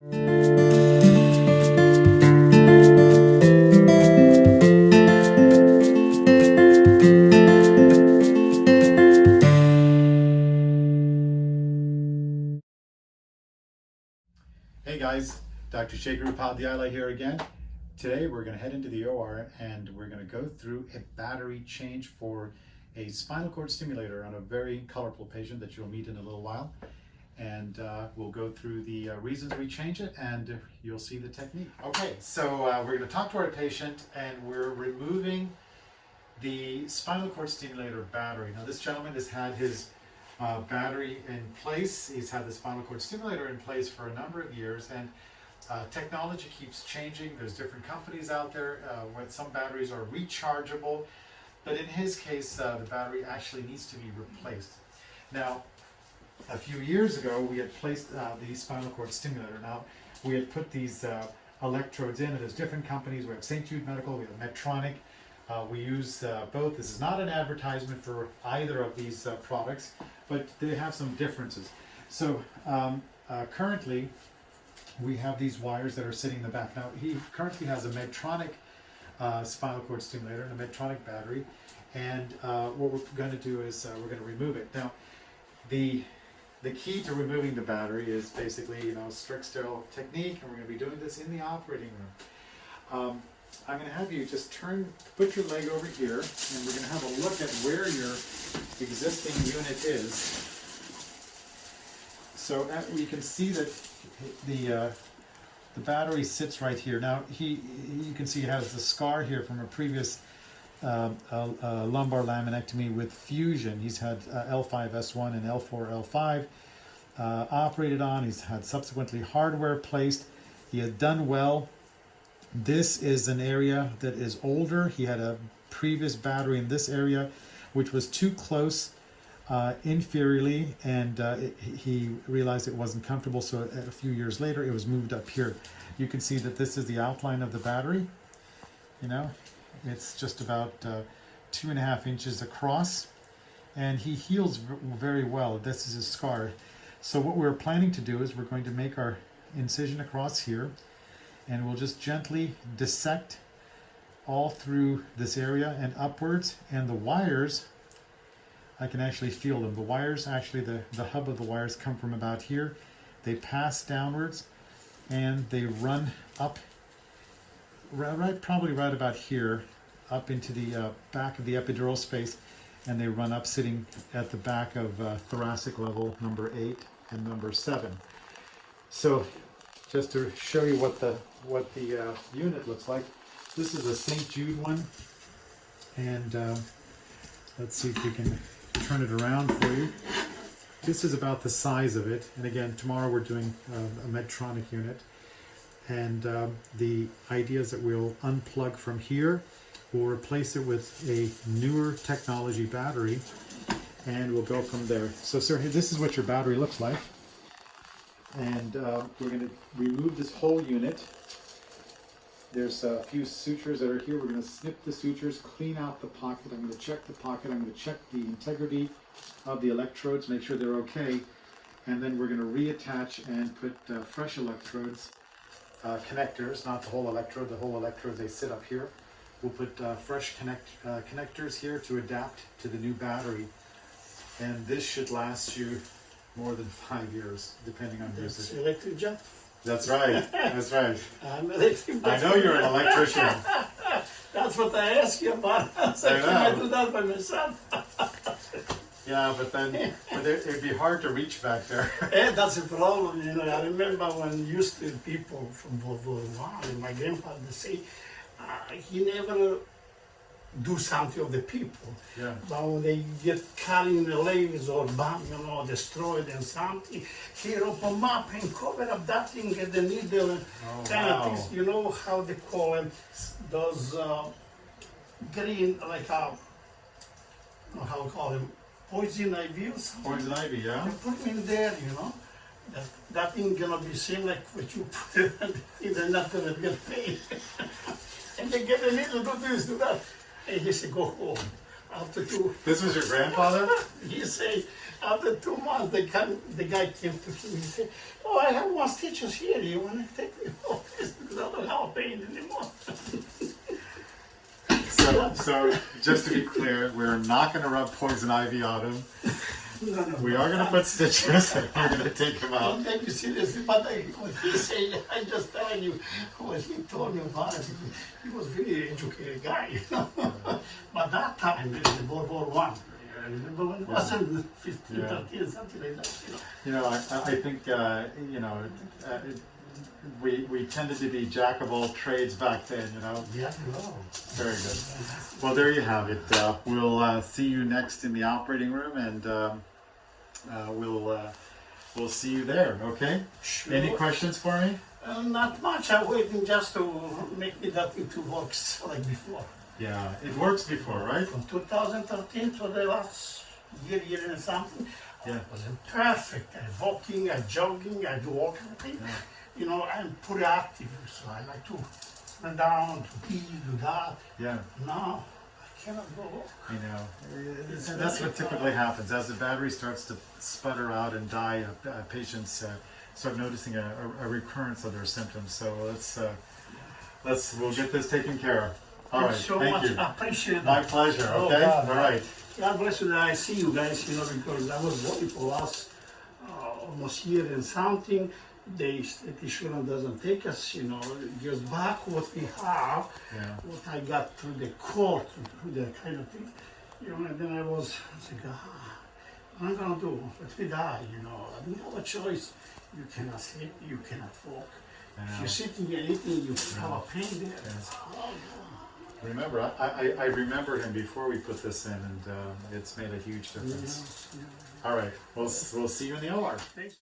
Hey guys, Dr. Sekhar Upadhyayula here again. Today we're going to head into the OR and we're going to go through a battery change for a spinal cord stimulator on a very colorful patient that you'll meet in a little while. And we'll go through the reasons we change it and you'll see the technique. Okay, so we're going to talk to our patient and we're removing the spinal cord stimulator battery. Now this gentleman has had his battery in place. He's had the spinal cord stimulator in place for a number of years, and technology keeps changing. There's different companies out there where some batteries are rechargeable, but in his case the battery actually needs to be replaced. Now a few years ago we had placed the spinal cord stimulator. Now we had put these electrodes in, and there's different companies. We have St. Jude Medical, we have Medtronic. We use both. This is not an advertisement for either of these products, but they have some differences. So currently we have these wires that are sitting in the back. Now he currently has a Medtronic spinal cord stimulator and a Medtronic battery, and what we're going to do is we're going to remove it. Now the key to removing the battery is basically, strict sterile technique, and we're going to be doing this in the operating room. I'm going to have you just put your leg over here, and we're going to have a look at where your existing unit is. So you can see that the battery sits right here. Now you can see he has the scar here from a previous lumbar laminectomy with fusion. He's had L5S1 and L4L5 operated on. He's had subsequently hardware placed. He had done well. This is an area that is older. He had a previous battery in this area which was too close inferiorly, and he realized it wasn't comfortable, so a few years later it was moved up here. You can see that this is the outline of the battery. It's just about 2.5 inches across, and he heals very well. This is his scar. So what we're planning to do is we're going to make our incision across here, and we'll just gently dissect all through this area and upwards. And the wires, I can actually feel them. The wires, actually the hub of the wires come from about here. They pass downwards and they run up, probably right about here, up into the back of the epidural space, and they run up sitting at the back of thoracic level number 8 and number 7. So just to show you what the unit looks like. This is a St. Jude one, and let's see if we can turn it around for you. This is about the size of it, and again tomorrow we're doing a Medtronic unit, and the idea is that we'll unplug from here, we'll replace it with a newer technology battery, and we'll go from there. So sir, this is what your battery looks like. And we're going to remove this whole unit. There's a few sutures that are here. We're going to snip the sutures, clean out the pocket. I'm going to check the pocket. I'm going to check the integrity of the electrodes, make sure they're okay. And then we're going to reattach and put fresh electrodes, connectors, not the whole electrode. The whole electrode, they sit up here. We'll put fresh connectors here to adapt to the new battery. And this should last you more than 5 years, depending on your situation. Electric jump. That's right. That's right. I'm electric. I know you're an electrician. That's what I asked you about. So can I do that by myself? Yeah, but it'd be hard to reach back there. Yeah, that's a problem. I remember when used to people from World War I, and my grandfather say he never do something of the people. Yeah. But when they get cut in the legs or bombed, destroyed and something, he rope them up and cover up that thing, get the needle and kind of things. You know how they call them, those green, like how we call them, poison ivy or something. Poison ivy, yeah. They put them in there, That thing gonna be same like what you put in, they're not gonna get paid. And they get the needle, do this, do that. And he said, go home. After 2. This was your grandfather? He said, after 2 months, the guy came to him. He said, oh, I have one stitches here. You want to take me off this because I don't have pain anymore. So just to be clear, we're not going to rub poison ivy on him. No. We are going to put stitches and we're going to take him out. Don't take you seriously, but what he said, I just telling you what he told me about it. He was really educated guy, you know. But that time, the World War One, I remember when it wasn't 15, 13, something like that, you know. You know, I think, you know, we tended to be jack of all trades back then, you know. Yeah, no. Very good. Well, there you have it. We'll see you next in the operating room, and we'll see you there. Okay. Sure. Any questions for me? Not much. I'm waiting just to make me that it works like before. Yeah, it works before, right? From 2013 to the last year and something, Yeah. I was perfect. I'm walking, I'm jogging, I do all kind of things. Yeah. You know, I'm pretty active, so I like to sit down, to pee, do that. Yeah. Now, I cannot go walk. You know, that's what typically happens. As the battery starts to sputter out and die, patients start noticing a recurrence of their symptoms. So we'll get this taken care of. All right, so thank much. you. I appreciate it. My pleasure. Oh, Okay, God. all right. God bless you that I see you guys, you know, because I was working for last almost year and something. The state insurance doesn't take us, you know, just back what we have, what I got through the court, through that kind of thing, you know, and then I was like, what am I gonna do? Let me die, you know. I don't have a choice. You cannot sleep, you cannot walk. If you're sitting and eating, you have a pain there. Oh, Remember, I remember him before we put this in, and it's made a huge difference. All right, we'll see you in the OR. Thanks.